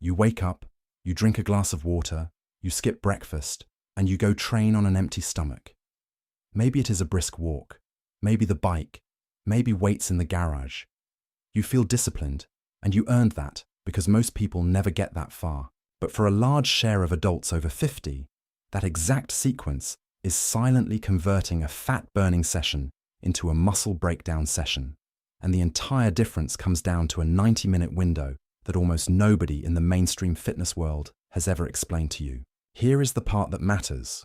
You wake up, you drink a glass of water, you skip breakfast, and you go train on an empty stomach. Maybe it is a brisk walk, maybe the bike, maybe weights in the garage. You feel disciplined, and you earned that because most people never get that far. But for a large share of adults over 50, that exact sequence is silently converting a fat-burning session into a muscle breakdown session. And the entire difference comes down to a 90-minute window that almost nobody in the mainstream fitness world has ever explained to you. Here is the part that matters.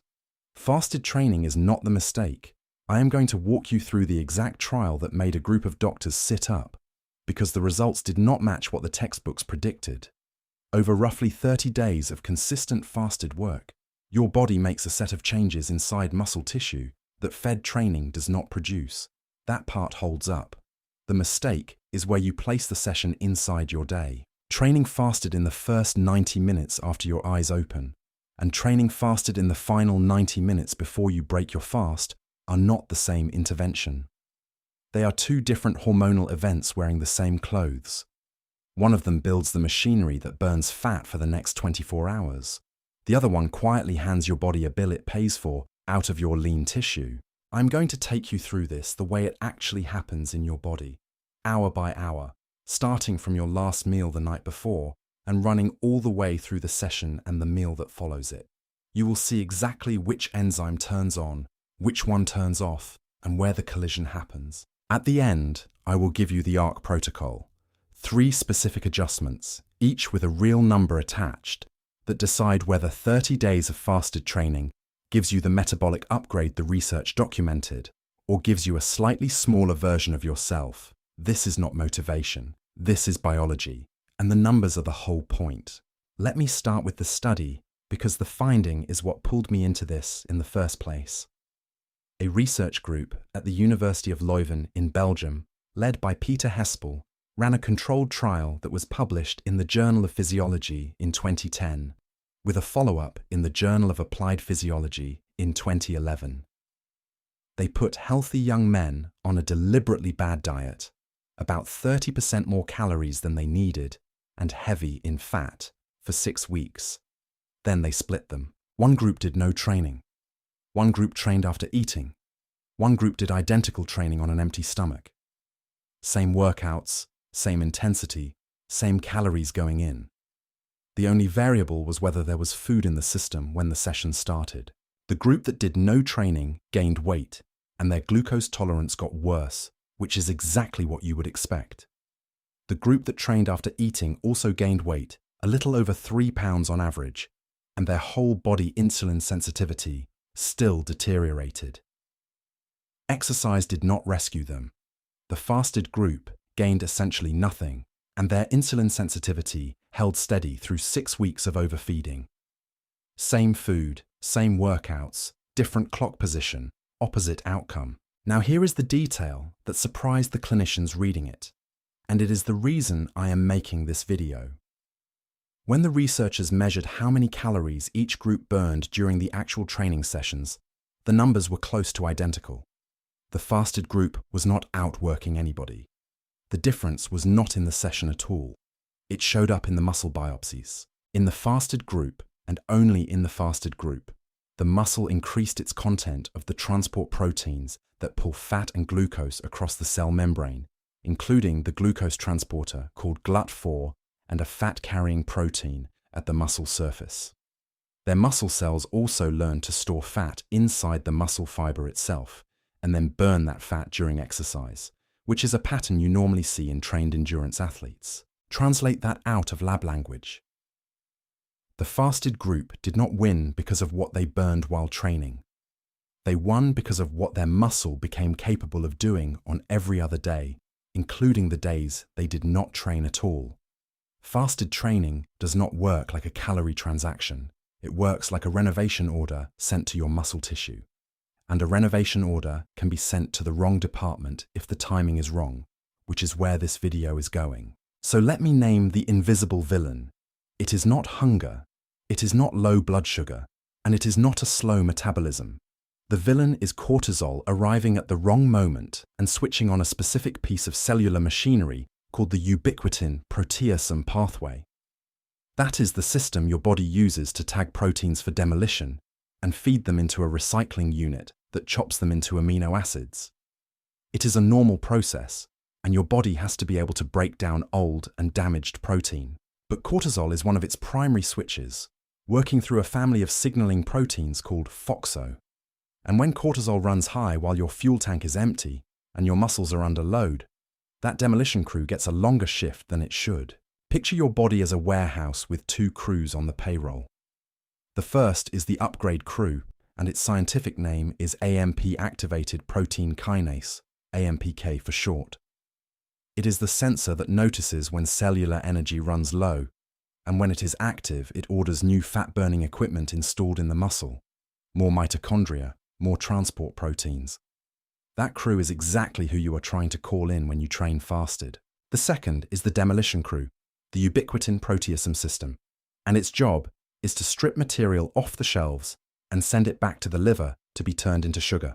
Fasted training is not the mistake. I am going to walk you through the exact trial that made a group of doctors sit up because the results did not match what the textbooks predicted. Over roughly 30 days of consistent fasted work, your body makes a set of changes inside muscle tissue that fed training does not produce. That part holds up. The mistake is where you place the session inside your day. Training fasted in the first 90 minutes after your eyes open, and training fasted in the final 90 minutes before you break your fast are not the same intervention. They are two different hormonal events wearing the same clothes. One of them builds the machinery that burns fat for the next 24 hours. The other one quietly hands your body a bill it pays for out of your lean tissue. I'm going to take you through this the way it actually happens in your body, hour by hour, starting from your last meal the night before and running all the way through the session and the meal that follows it. You will see exactly which enzyme turns on, which one turns off, and where the collision happens. At the end, I will give you the ARC protocol, 3 specific adjustments, each with a real number attached, that decide whether 30 days of fasted training gives you the metabolic upgrade the research documented, or gives you a slightly smaller version of yourself. This is not motivation. This is biology, and the numbers are the whole point. Let me start with the study, because the finding is what pulled me into this in the first place. A research group at the University of Leuven in Belgium, led by Peter Hespel, ran a controlled trial that was published in the Journal of Physiology in 2010, with a follow-up in the Journal of Applied Physiology in 2011. They put healthy young men on a deliberately bad diet, about 30% more calories than they needed, and heavy in fat, for 6 weeks. Then they split them. One group did no training. One group trained after eating. One group did identical training on an empty stomach. Same workouts, same intensity, same calories going in. The only variable was whether there was food in the system when the session started. The group that did no training gained weight, and their glucose tolerance got worse, which is exactly what you would expect. The group that trained after eating also gained weight, a little over 3 pounds on average, and their whole body insulin sensitivity still deteriorated. Exercise did not rescue them. The fasted group gained essentially nothing, and their insulin sensitivity held steady through 6 weeks of overfeeding. Same food, same workouts, different clock position, opposite outcome. Now here is the detail that surprised the clinicians reading it, and it is the reason I am making this video. When the researchers measured how many calories each group burned during the actual training sessions, the numbers were close to identical. The fasted group was not outworking anybody. The difference was not in the session at all. It showed up in the muscle biopsies. In the fasted group, and only in the fasted group, the muscle increased its content of the transport proteins that pull fat and glucose across the cell membrane, including the glucose transporter called GLUT4 and a fat-carrying protein at the muscle surface. Their muscle cells also learn to store fat inside the muscle fiber itself and then burn that fat during exercise, which is a pattern you normally see in trained endurance athletes. Translate that out of lab language. The fasted group did not win because of what they burned while training. They won because of what their muscle became capable of doing on every other day, including the days they did not train at all. Fasted training does not work like a calorie transaction. It works like a renovation order sent to your muscle tissue. And a renovation order can be sent to the wrong department if the timing is wrong, which is where this video is going. So let me name the invisible villain. It is not hunger, it is not low blood sugar, and it is not a slow metabolism. The villain is cortisol arriving at the wrong moment and switching on a specific piece of cellular machinery called the ubiquitin proteasome pathway. That is the system your body uses to tag proteins for demolition and feed them into a recycling unit that chops them into amino acids. It is a normal process, and your body has to be able to break down old and damaged protein. But cortisol is one of its primary switches, working through a family of signaling proteins called FOXO. And when cortisol runs high while your fuel tank is empty and your muscles are under load, that demolition crew gets a longer shift than it should. Picture your body as a warehouse with two crews on the payroll. The first is the upgrade crew, and its scientific name is AMP-activated protein kinase, AMPK for short. It is the sensor that notices when cellular energy runs low, and when it is active, it orders new fat-burning equipment installed in the muscle, more mitochondria, more transport proteins. That crew is exactly who you are trying to call in when you train fasted. The second is the demolition crew, the ubiquitin proteasome system, and its job is to strip material off the shelves and send it back to the liver to be turned into sugar.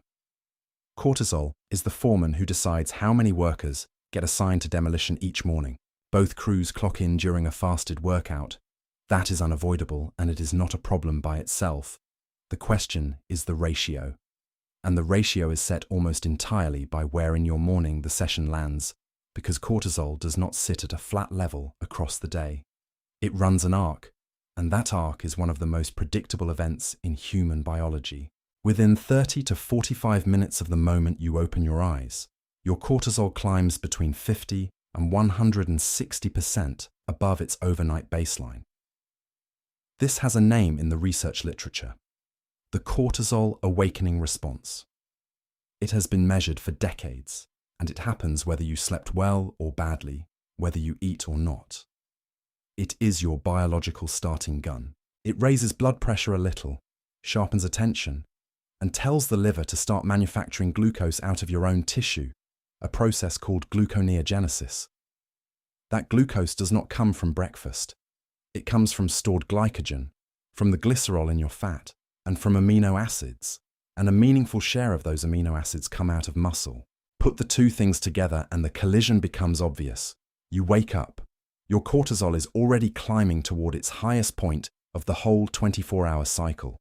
Cortisol is the foreman who decides how many workers get assigned to demolition each morning. Both crews clock in during a fasted workout. That is unavoidable, and it is not a problem by itself. The question is the ratio. And the ratio is set almost entirely by where in your morning the session lands, because cortisol does not sit at a flat level across the day. It runs an arc, and that arc is one of the most predictable events in human biology. Within 30 to 45 minutes of the moment you open your eyes, your cortisol climbs between 50 and 160% above its overnight baseline. This has a name in the research literature: the cortisol awakening response. It has been measured for decades, and it happens whether you slept well or badly, whether you eat or not. It is your biological starting gun. It raises blood pressure a little, sharpens attention, and tells the liver to start manufacturing glucose out of your own tissue, a process called gluconeogenesis. That glucose does not come from breakfast. It comes from stored glycogen, from the glycerol in your fat, and from amino acids, and a meaningful share of those amino acids come out of muscle. Put the two things together and the collision becomes obvious. You wake up. Your cortisol is already climbing toward its highest point of the whole 24-hour cycle.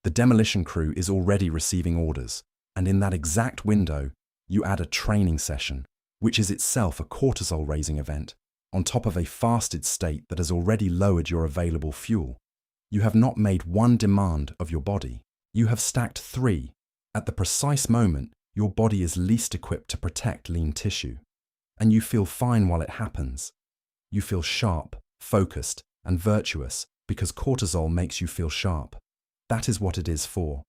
The demolition crew is already receiving orders, and in that exact window, you add a training session, which is itself a cortisol-raising event, on top of a fasted state that has already lowered your available fuel. You have not made one demand of your body. You have stacked three. At the precise moment, your body is least equipped to protect lean tissue. And you feel fine while it happens. You feel sharp, focused, and virtuous because cortisol makes you feel sharp. That is what it is for.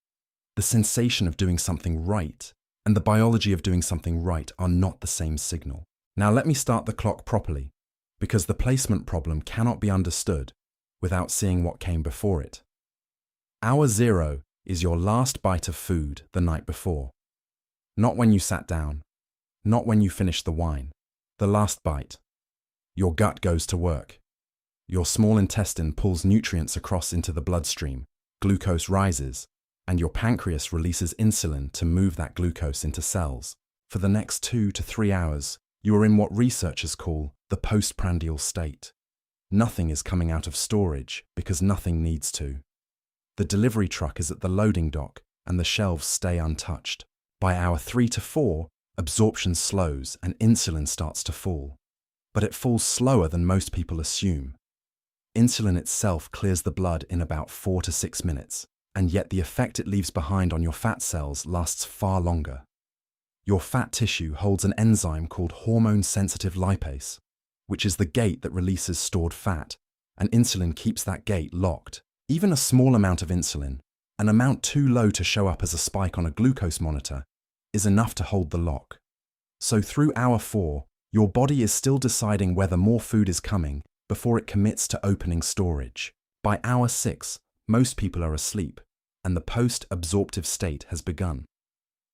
The sensation of doing something right and the biology of doing something right are not the same signal. Now let me start the clock properly, because the placement problem cannot be understood without seeing what came before it. Hour zero is your last bite of food the night before. Not when you sat down, not when you finished the wine. The last bite. Your gut goes to work. Your small intestine pulls nutrients across into the bloodstream, glucose rises, and your pancreas releases insulin to move that glucose into cells. For the next 2 to 3 hours, you are in what researchers call the postprandial state. Nothing is coming out of storage because nothing needs to. The delivery truck is at the loading dock and the shelves stay untouched. By hour 3 to 4, absorption slows and insulin starts to fall. But it falls slower than most people assume. Insulin itself clears the blood in about 4 to 6 minutes, and yet the effect it leaves behind on your fat cells lasts far longer. Your fat tissue holds an enzyme called hormone-sensitive lipase, which is the gate that releases stored fat, and insulin keeps that gate locked. Even a small amount of insulin, an amount too low to show up as a spike on a glucose monitor, is enough to hold the lock. So through hour 4, your body is still deciding whether more food is coming before it commits to opening storage. By hour 6, most people are asleep, and the post-absorptive state has begun.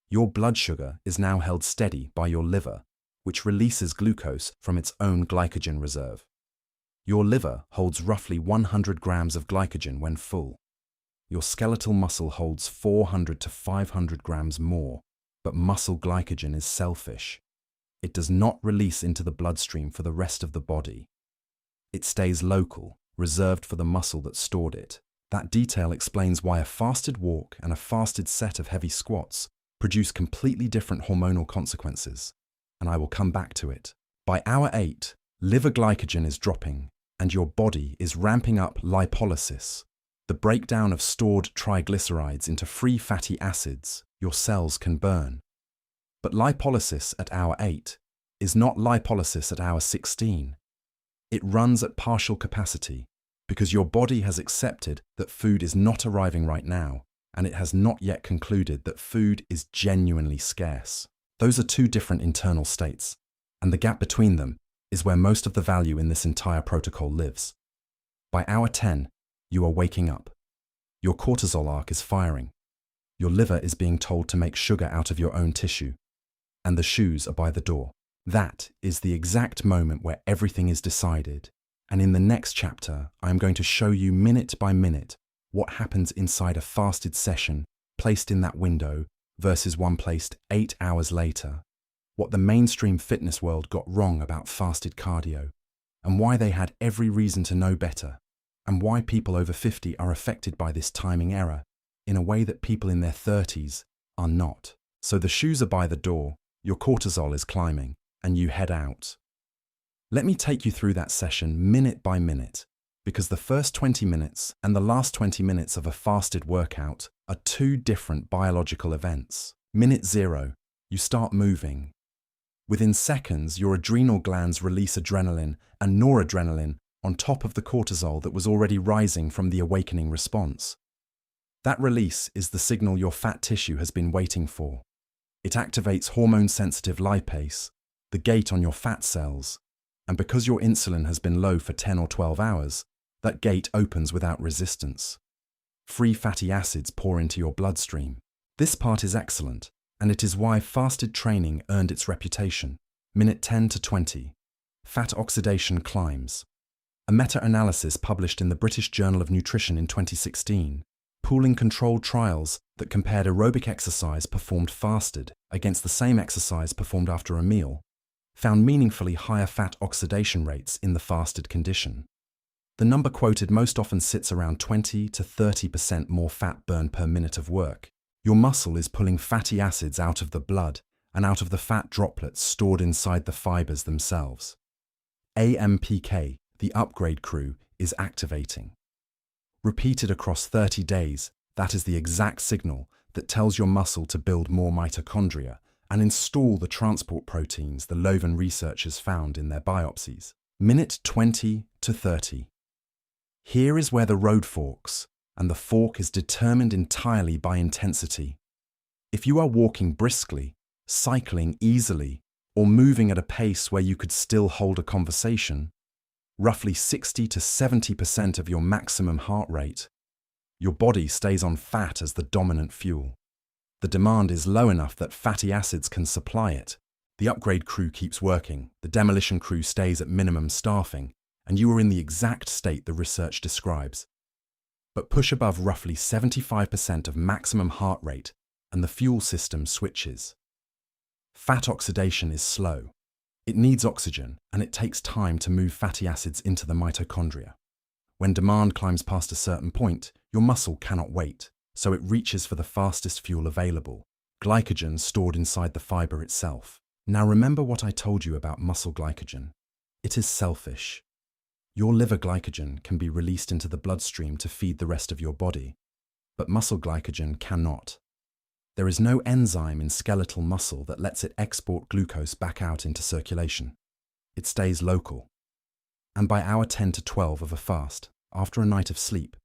Your blood sugar is now held steady by your liver, which releases glucose from its own glycogen reserve. Your liver holds roughly 100 grams of glycogen when full. Your skeletal muscle holds 400 to 500 grams more, but muscle glycogen is selfish. It does not release into the bloodstream for the rest of the body. It stays local, reserved for the muscle that stored it. That detail explains why a fasted walk and a fasted set of heavy squats produce completely different hormonal consequences, and I will come back to it. By hour 8, liver glycogen is dropping, and your body is ramping up lipolysis, the breakdown of stored triglycerides into free fatty acids your cells can burn. But lipolysis at hour 8 is not lipolysis at hour 16. It runs at partial capacity because your body has accepted that food is not arriving right now, and it has not yet concluded that food is genuinely scarce. Those are two different internal states, and the gap between them is where most of the value in this entire protocol lives. By hour 10, you are waking up. Your cortisol arc is firing. Your liver is being told to make sugar out of your own tissue, and the shoes are by the door. That is the exact moment where everything is decided, and in the next chapter, I am going to show you minute by minute what happens inside a fasted session placed in that window versus one placed 8 hours later, what the mainstream fitness world got wrong about fasted cardio, and why they had every reason to know better, and why people over 50 are affected by this timing error in a way that people in their 30s are not. So the shoes are by the door, your cortisol is climbing, and you head out. Let me take you through that session minute by minute, because the first 20 minutes and the last 20 minutes of a fasted workout are two different biological events. Minute 0, you start moving. Within seconds, your adrenal glands release adrenaline and noradrenaline on top of the cortisol that was already rising from the awakening response. That release is the signal your fat tissue has been waiting for. It activates hormone-sensitive lipase, the gate on your fat cells, and because your insulin has been low for 10 or 12 hours, that gate opens without resistance. Free fatty acids pour into your bloodstream. This part is excellent, and it is why fasted training earned its reputation. Minute 10 to 20. Fat oxidation climbs. A meta-analysis published in the British Journal of Nutrition in 2016, pooling controlled trials that compared aerobic exercise performed fasted against the same exercise performed after a meal, found meaningfully higher fat oxidation rates in the fasted condition. The number quoted most often sits around 20 to 30% more fat burn per minute of work. Your muscle is pulling fatty acids out of the blood and out of the fat droplets stored inside the fibers themselves. AMPK, the upgrade crew, is activating. Repeated across 30 days, that is the exact signal that tells your muscle to build more mitochondria and install the transport proteins the Leuven researchers found in their biopsies. Minute 20 to 30. Here is where the road forks, and the fork is determined entirely by intensity. If you are walking briskly, cycling easily, or moving at a pace where you could still hold a conversation, roughly 60 to 70% of your maximum heart rate, your body stays on fat as the dominant fuel. The demand is low enough that fatty acids can supply it. The upgrade crew keeps working, the demolition crew stays at minimum staffing, and you are in the exact state the research describes. But push above roughly 75% of maximum heart rate, and the fuel system switches. Fat oxidation is slow. It needs oxygen, and it takes time to move fatty acids into the mitochondria. When demand climbs past a certain point, your muscle cannot wait, so it reaches for the fastest fuel available, glycogen stored inside the fiber itself. Now remember what I told you about muscle glycogen. It is selfish. Your liver glycogen can be released into the bloodstream to feed the rest of your body, but muscle glycogen cannot. There is no enzyme in skeletal muscle that lets it export glucose back out into circulation. It stays local. And by hour 10 to 12 of a fast, after a night of sleep,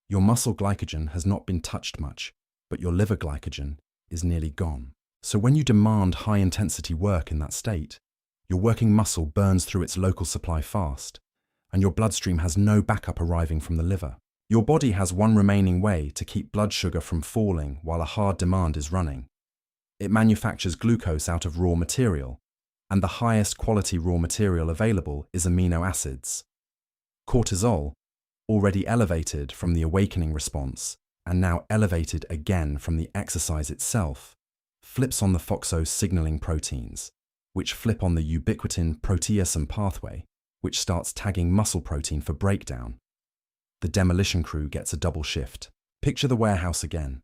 your muscle glycogen has not been touched much, but your liver glycogen is nearly gone. So when you demand high-intensity work in that state, your working muscle burns through its local supply fast, and your bloodstream has no backup arriving from the liver. Your body has one remaining way to keep blood sugar from falling while a hard demand is running. It manufactures glucose out of raw material, and the highest quality raw material available is amino acids. Cortisol, already elevated from the awakening response, and now elevated again from the exercise itself, flips on the FOXO signaling proteins, which flip on the ubiquitin proteasome pathway, which starts tagging muscle protein for breakdown, the demolition crew gets a double shift. Picture the warehouse again.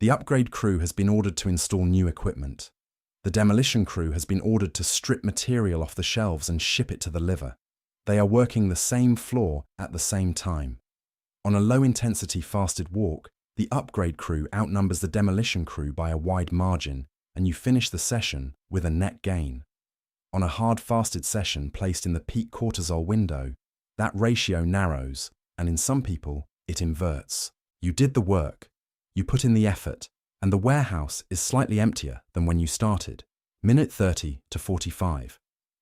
The upgrade crew has been ordered to install new equipment. The demolition crew has been ordered to strip material off the shelves and ship it to the liver. They are working the same floor at the same time. On a low-intensity fasted walk, the upgrade crew outnumbers the demolition crew by a wide margin, and you finish the session with a net gain. On a hard fasted session placed in the peak cortisol window, that ratio narrows, and in some people, it inverts. You did the work, you put in the effort, and the warehouse is slightly emptier than when you started. Minute 30 to 45.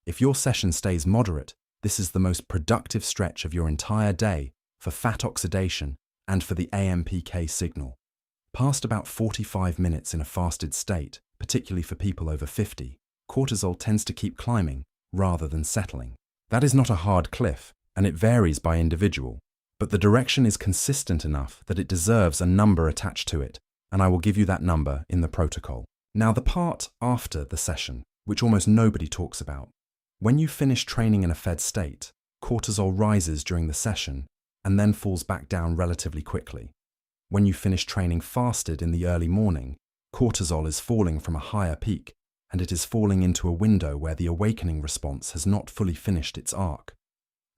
If your session stays moderate, this is the most productive stretch of your entire day for fat oxidation and for the AMPK signal. Past about 45 minutes in a fasted state, particularly for people over 50, cortisol tends to keep climbing rather than settling. That is not a hard cliff, and it varies by individual, but the direction is consistent enough that it deserves a number attached to it, and I will give you that number in the protocol. Now the part after the session, which almost nobody talks about. When you finish training in a fed state, cortisol rises during the session and then falls back down relatively quickly. When you finish training fasted in the early morning, cortisol is falling from a higher peak, and it is falling into a window where the awakening response has not fully finished its arc.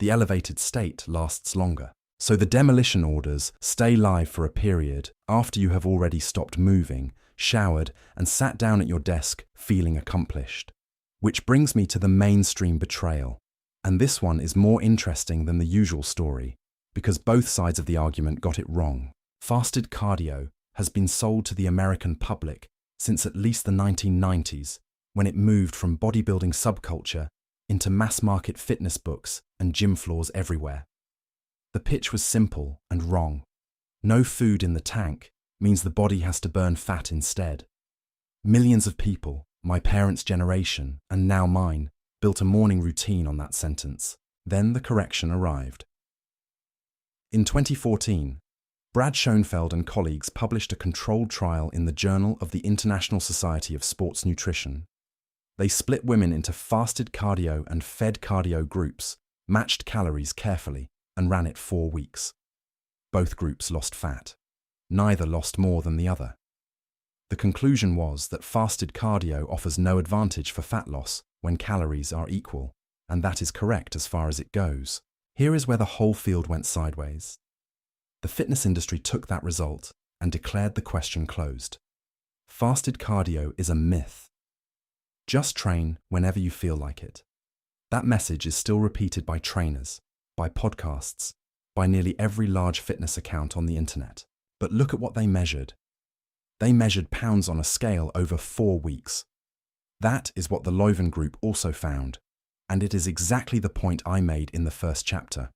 The elevated state lasts longer. So the demolition orders stay live for a period after you have already stopped moving, showered, and sat down at your desk feeling accomplished. Which brings me to the mainstream betrayal. And this one is more interesting than the usual story, because both sides of the argument got it wrong. Fasted cardio has been sold to the American public since at least the 1990s, when it moved from bodybuilding subculture into mass-market fitness books and gym floors everywhere. The pitch was simple and wrong. No food in the tank means the body has to burn fat instead. Millions of people, my parents' generation and now mine, built a morning routine on that sentence. Then the correction arrived. In 2014, Brad Schoenfeld and colleagues published a controlled trial in the Journal of the International Society of Sports Nutrition. They split women into fasted cardio and fed cardio groups, matched calories carefully, and ran it 4 weeks. Both groups lost fat. Neither lost more than the other. The conclusion was that fasted cardio offers no advantage for fat loss when calories are equal, and that is correct as far as it goes. Here is where the whole field went sideways. The fitness industry took that result and declared the question closed. Fasted cardio is a myth. Just train whenever you feel like it. That message is still repeated by trainers, by podcasts, by nearly every large fitness account on the internet. But look at what they measured. They measured pounds on a scale over 4 weeks. That is what the Leuven Group also found, and it is exactly the point I made in the first chapter.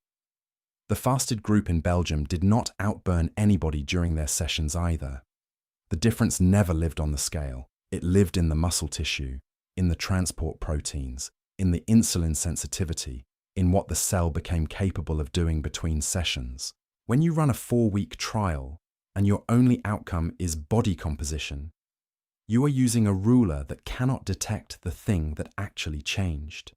The fasted group in Belgium did not outburn anybody during their sessions either. The difference never lived on the scale. It lived in the muscle tissue, in the transport proteins, in the insulin sensitivity, in what the cell became capable of doing between sessions. When you run a 4-week trial and your only outcome is body composition, you are using a ruler that cannot detect the thing that actually changed.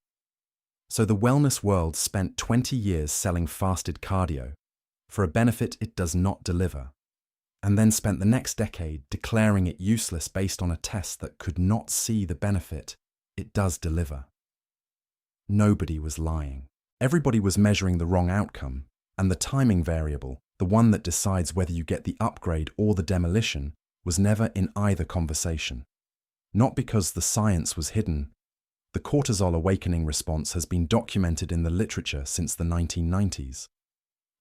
So the wellness world spent 20 years selling fasted cardio for a benefit it does not deliver, and then spent the next decade declaring it useless based on a test that could not see the benefit it does deliver. Nobody was lying. Everybody was measuring the wrong outcome, and the timing variable, the one that decides whether you get the upgrade or the demolition, was never in either conversation. Not because the science was hidden. The cortisol awakening response has been documented in the literature since the 1990s.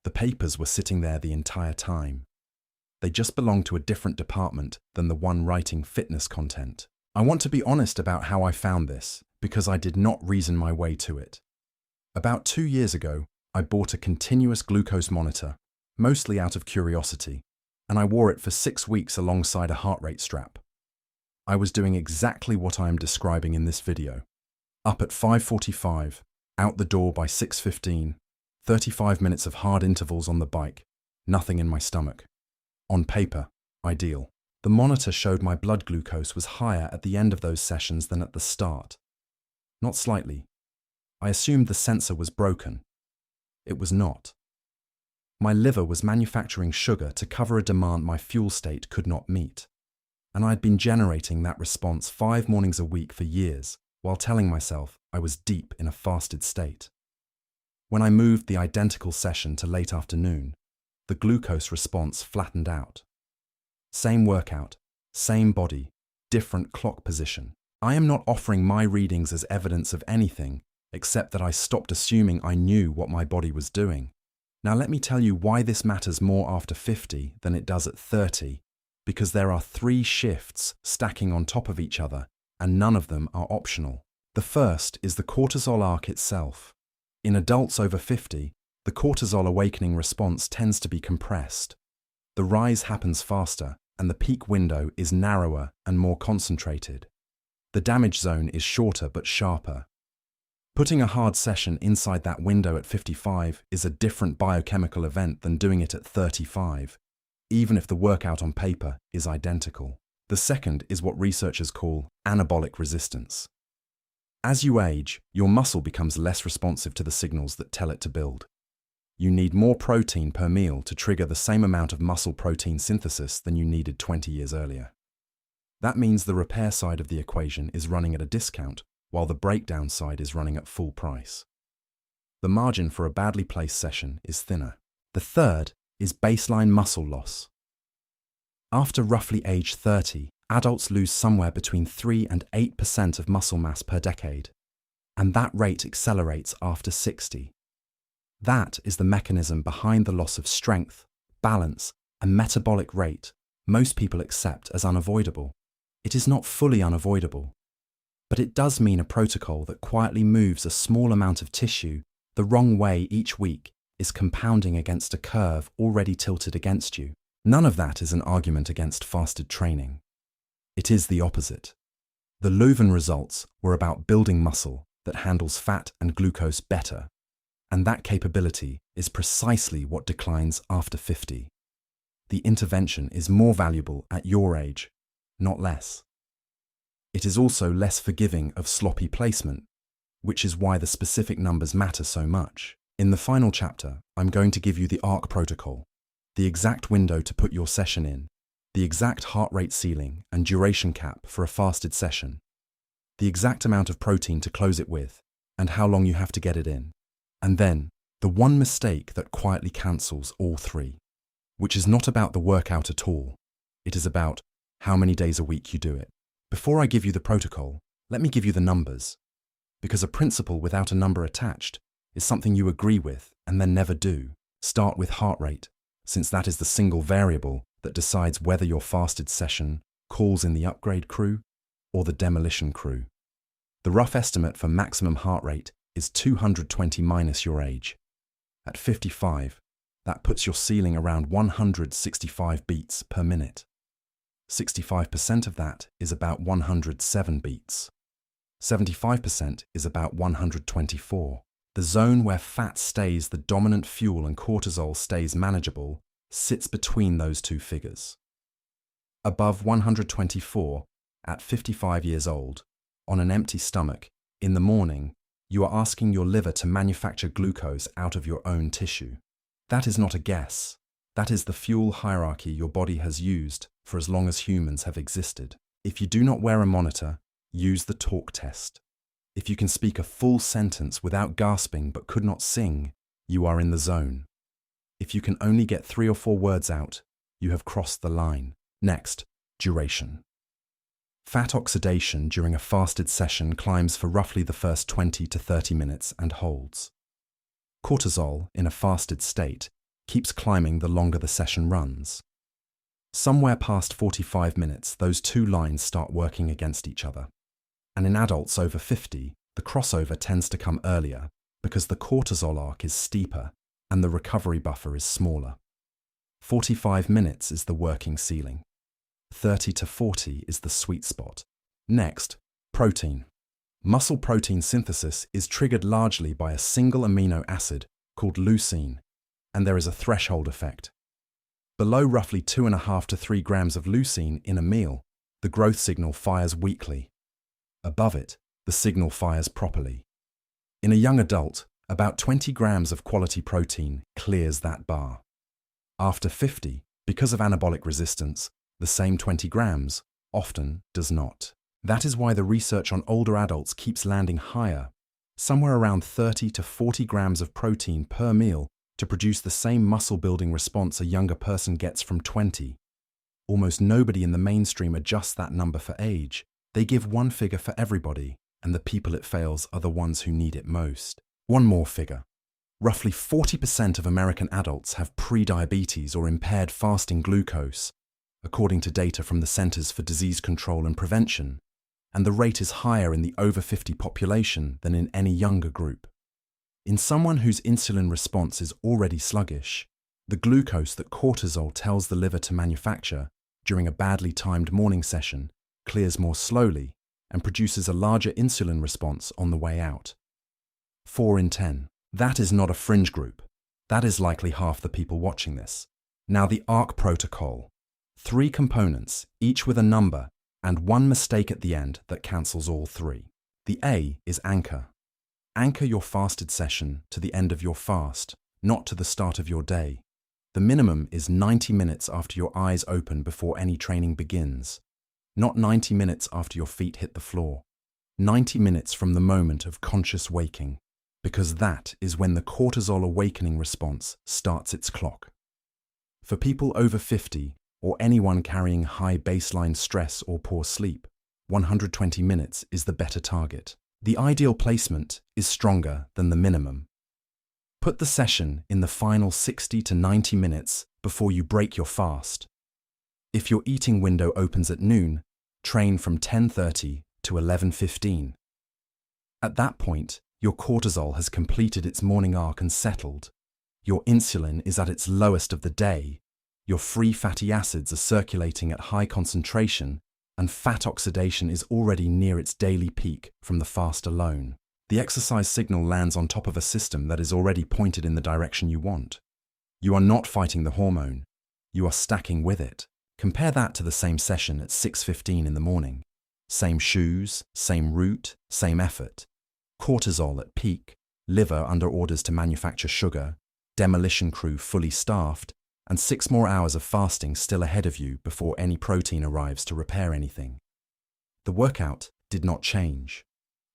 The papers were sitting there the entire time. They just belonged to a different department than the one writing fitness content. I want to be honest about how I found this, because I did not reason my way to it. About 2 years ago, I bought a continuous glucose monitor, mostly out of curiosity, and I wore it for 6 weeks alongside a heart rate strap. I was doing exactly what I am describing in this video. Up at 5:45, out the door by 6:15, 35 minutes of hard intervals on the bike, nothing in my stomach. On paper, ideal. The monitor showed my blood glucose was higher at the end of those sessions than at the start. Not slightly. I assumed the sensor was broken. It was not. My liver was manufacturing sugar to cover a demand my fuel state could not meet. And I had been generating that response 5 mornings a week for years, while telling myself I was deep in a fasted state. When I moved the identical session to late afternoon, the glucose response flattened out. Same workout, same body, different clock position. I am not offering my readings as evidence of anything, except that I stopped assuming I knew what my body was doing. Now let me tell you why this matters more after 50 than it does at 30, because there are 3 shifts stacking on top of each other, and none of them are optional. The first is the cortisol arc itself. In adults over 50, the cortisol awakening response tends to be compressed. The rise happens faster, and the peak window is narrower and more concentrated. The damage zone is shorter but sharper. Putting a hard session inside that window at 55 is a different biochemical event than doing it at 35, even if the workout on paper is identical. The second is what researchers call anabolic resistance. As you age, your muscle becomes less responsive to the signals that tell it to build. You need more protein per meal to trigger the same amount of muscle protein synthesis than you needed 20 years earlier. That means the repair side of the equation is running at a discount, while the breakdown side is running at full price. The margin for a badly placed session is thinner. The third is baseline muscle loss. After roughly age 30, adults lose somewhere between 3 and 8% of muscle mass per decade, and that rate accelerates after 60. That is the mechanism behind the loss of strength, balance, and metabolic rate most people accept as unavoidable. It is not fully unavoidable, but it does mean a protocol that quietly moves a small amount of tissue the wrong way each week is compounding against a curve already tilted against you. None of that is an argument against fasted training. It is the opposite. The Leuven results were about building muscle that handles fat and glucose better, and that capability is precisely what declines after 50. The intervention is more valuable at your age, not less. It is also less forgiving of sloppy placement, which is why the specific numbers matter so much. In the final chapter, I'm going to give you the ARC protocol, the exact window to put your session in, the exact heart rate ceiling and duration cap for a fasted session, the exact amount of protein to close it with, and how long you have to get it in. And then, the one mistake that quietly cancels all 3, which is not about the workout at all. It is about how many days a week you do it. Before I give you the protocol, let me give you the numbers, because a principle without a number attached is something you agree with and then never do. Start with heart rate, since that is the single variable that decides whether your fasted session calls in the upgrade crew or the demolition crew. The rough estimate for maximum heart rate is 220 minus your age. At 55, that puts your ceiling around 165 beats per minute. 65% of that is about 107 beats. 75% is about 124. The zone where fat stays the dominant fuel and cortisol stays manageable sits between those two figures. Above 124, at 55 years old, on an empty stomach, in the morning, you are asking your liver to manufacture glucose out of your own tissue. That is not a guess. That is the fuel hierarchy your body has used for as long as humans have existed. If you do not wear a monitor, use the talk test. If you can speak a full sentence without gasping but could not sing, you are in the zone. If you can only get 3 or 4 words out, you have crossed the line. Next, duration. Fat oxidation during a fasted session climbs for roughly the first 20 to 30 minutes and holds. Cortisol, in a fasted state, keeps climbing the longer the session runs. Somewhere past 45 minutes, those two lines start working against each other. And in adults over 50, the crossover tends to come earlier because the cortisol arc is steeper and the recovery buffer is smaller. 45 minutes is the working ceiling. 30 to 40 is the sweet spot. Next, protein. Muscle protein synthesis is triggered largely by a single amino acid called leucine, and there is a threshold effect. Below roughly 2.5 to 3 grams of leucine in a meal, the growth signal fires weakly. Above it, the signal fires properly. In a young adult, about 20 grams of quality protein clears that bar. After 50, because of anabolic resistance, the same 20 grams often does not. That is why the research on older adults keeps landing higher, somewhere around 30 to 40 grams of protein per meal to produce the same muscle-building response a younger person gets from 20. Almost nobody in the mainstream adjusts that number for age. They give one figure for everybody, and the people it fails are the ones who need it most. One more figure. Roughly 40% of American adults have prediabetes or impaired fasting glucose, according to data from the Centers for Disease Control and Prevention, and the rate is higher in the over 50 population than in any younger group. In someone whose insulin response is already sluggish, the glucose that cortisol tells the liver to manufacture during a badly timed morning session clears more slowly and produces a larger insulin response on the way out. 4 in 10. That is not a fringe group. That is likely half the people watching this. Now the ARC protocol. 3 components, each with a number, and one mistake at the end that cancels all 3. The A is anchor. Anchor your fasted session to the end of your fast, not to the start of your day. The minimum is 90 minutes after your eyes open before any training begins, not 90 minutes after your feet hit the floor. 90 minutes from the moment of conscious waking, because that is when the cortisol awakening response starts its clock. For people over 50, or anyone carrying high baseline stress or poor sleep, 120 minutes is the better target. The ideal placement is stronger than the minimum. Put the session in the final 60 to 90 minutes before you break your fast. If your eating window opens at noon, train from 10:30 to 11:15. At that point, your cortisol has completed its morning arc and settled. Your insulin is at its lowest of the day. Your free fatty acids are circulating at high concentration, and fat oxidation is already near its daily peak from the fast alone. The exercise signal lands on top of a system that is already pointed in the direction you want. You are not fighting the hormone. You are stacking with it. Compare that to the same session at 6:15 in the morning. Same shoes, same route, same effort. Cortisol at peak, liver under orders to manufacture sugar, demolition crew fully staffed, and 6 more hours of fasting still ahead of you before any protein arrives to repair anything. The workout did not change.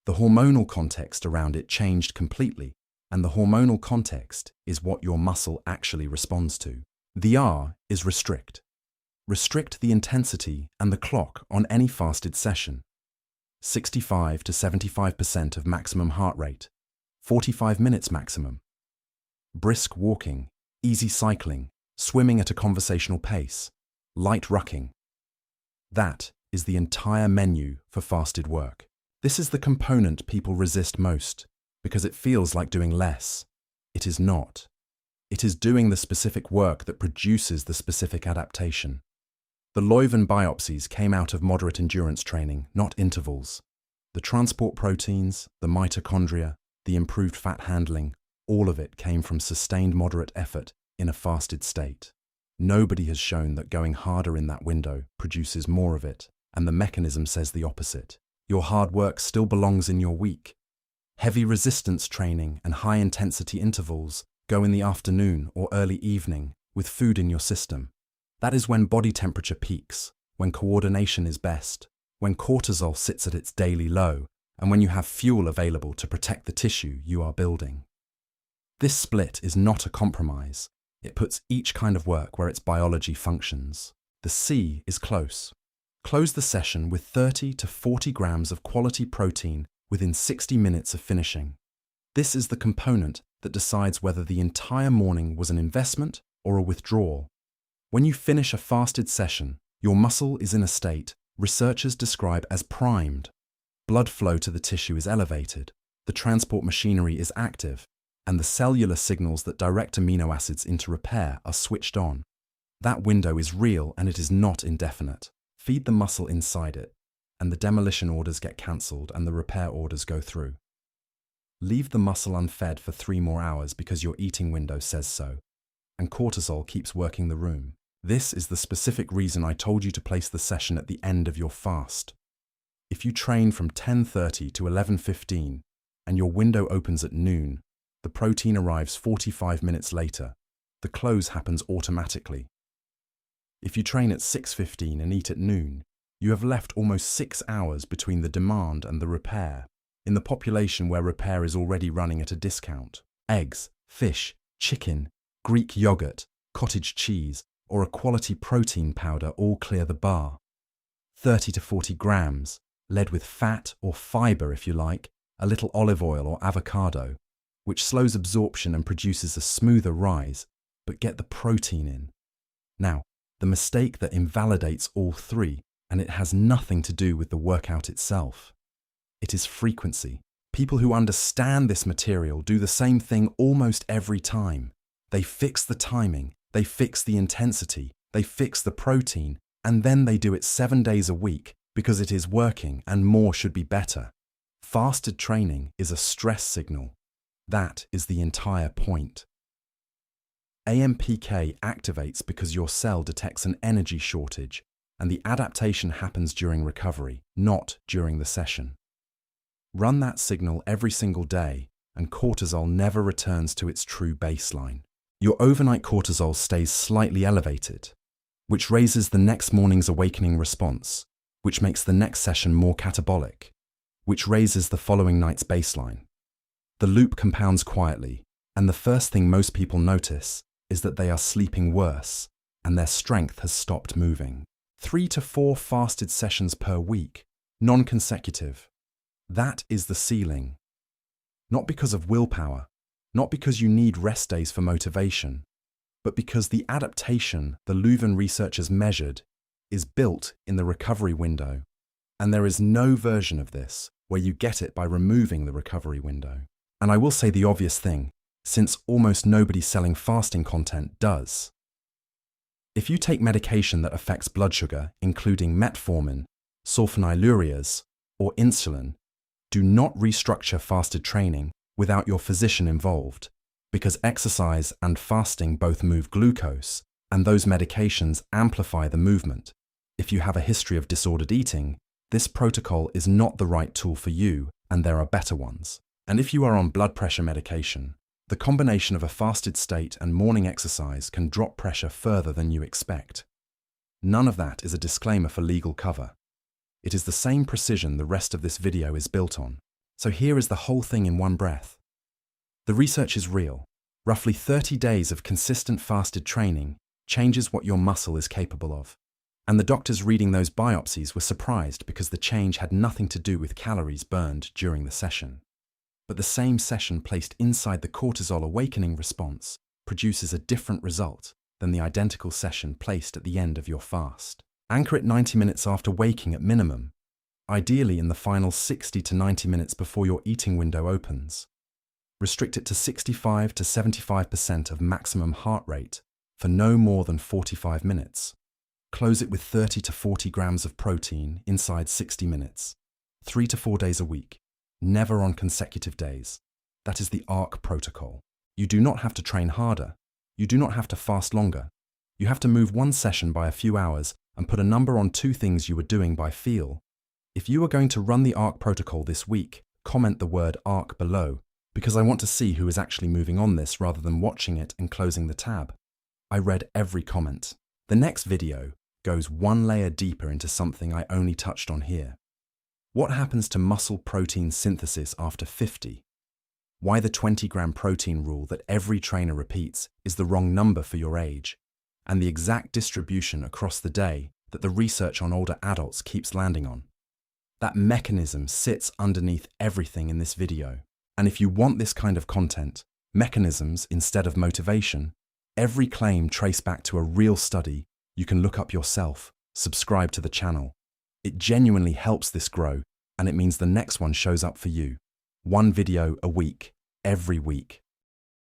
The hormonal context around it changed completely, and the hormonal context is what your muscle actually responds to. The R is restrict. Restrict the intensity and the clock on any fasted session. 65 to 75% of maximum heart rate, 45 minutes maximum. Brisk walking, easy cycling, swimming at a conversational pace, light rucking. That is the entire menu for fasted work. This is the component people resist most because it feels like doing less. It is not. It is doing the specific work that produces the specific adaptation. The Leuven biopsies came out of moderate endurance training, not intervals. The transport proteins, the mitochondria, the improved fat handling, all of it came from sustained moderate effort in a fasted state. Nobody has shown that going harder in that window produces more of it, and the mechanism says the opposite. Your hard work still belongs in your week. Heavy resistance training and high-intensity intervals go in the afternoon or early evening with food in your system. That is when body temperature peaks, when coordination is best, when cortisol sits at its daily low, and when you have fuel available to protect the tissue you are building. This split is not a compromise. It puts each kind of work where its biology functions. The C is close. Close the session with 30 to 40 grams of quality protein within 60 minutes of finishing. This is the component that decides whether the entire morning was an investment or a withdrawal. When you finish a fasted session, your muscle is in a state researchers describe as primed. Blood flow to the tissue is elevated, the transport machinery is active, and the cellular signals that direct amino acids into repair are switched on. That window is real and it is not indefinite. Feed the muscle inside it, and the demolition orders get cancelled and the repair orders go through. Leave the muscle unfed for 3 more hours because your eating window says so, and cortisol keeps working the room. This is the specific reason I told you to place the session at the end of your fast. If you train from 10:30 to 11:15 and your window opens at noon, the protein arrives 45 minutes later. The close happens automatically. If you train at 6:15 and eat at noon, you have left almost 6 hours between the demand and the repair, in the population where repair is already running at a discount. Eggs, fish, chicken, Greek yogurt, cottage cheese, or a quality protein powder all clear the bar. 30 to 40 grams, led with fat or fiber if you like, a little olive oil or avocado, which slows absorption and produces a smoother rise, but get the protein in. Now, the mistake that invalidates all three, and it has nothing to do with the workout itself. It is frequency. People who understand this material do the same thing almost every time. They fix the timing, they fix the intensity, they fix the protein, and then they do it 7 days a week because it is working and more should be better. Fasted training is a stress signal. That is the entire point. AMPK activates because your cell detects an energy shortage, and the adaptation happens during recovery, not during the session. Run that signal every single day, and cortisol never returns to its true baseline. Your overnight cortisol stays slightly elevated, which raises the next morning's awakening response, which makes the next session more catabolic, which raises the following night's baseline. The loop compounds quietly, and the first thing most people notice is that they are sleeping worse, and their strength has stopped moving. 3 to 4 fasted sessions per week, non-consecutive. That is the ceiling. Not because of willpower, not because you need rest days for motivation, but because the adaptation the Leuven researchers measured is built in the recovery window, and there is no version of this where you get it by removing the recovery window. And I will say the obvious thing, since almost nobody selling fasting content does. If you take medication that affects blood sugar, including metformin, sulfonylureas, or insulin, do not restructure fasted training without your physician involved, because exercise and fasting both move glucose, and those medications amplify the movement. If you have a history of disordered eating, this protocol is not the right tool for you, and there are better ones. And if you are on blood pressure medication, the combination of a fasted state and morning exercise can drop pressure further than you expect. None of that is a disclaimer for legal cover. It is the same precision the rest of this video is built on. So here is the whole thing in one breath. The research is real. Roughly 30 days of consistent fasted training changes what your muscle is capable of. And the doctors reading those biopsies were surprised because the change had nothing to do with calories burned during the session. But the same session placed inside the cortisol awakening response produces a different result than the identical session placed at the end of your fast. Anchor it 90 minutes after waking at minimum, ideally in the final 60 to 90 minutes before your eating window opens. Restrict it to 65 to 75% of maximum heart rate for no more than 45 minutes. Close it with 30 to 40 grams of protein inside 60 minutes, 3 to 4 days a week. Never on consecutive days. That is the ARC protocol. You do not have to train harder. You do not have to fast longer. You have to move one session by a few hours and put a number on 2 things you are doing by feel. If you are going to run the ARC protocol this week, comment the word ARC below, because I want to see who is actually moving on this rather than watching it and closing the tab. I read every comment. The next video goes one layer deeper into something I only touched on here. What happens to muscle protein synthesis after 50? Why the 20-gram protein rule that every trainer repeats is the wrong number for your age, and the exact distribution across the day that the research on older adults keeps landing on. That mechanism sits underneath everything in this video. And if you want this kind of content, mechanisms instead of motivation, every claim traced back to a real study, you can look up yourself, subscribe to the channel. It genuinely helps this grow, and it means the next one shows up for you. 1 video a week, every week.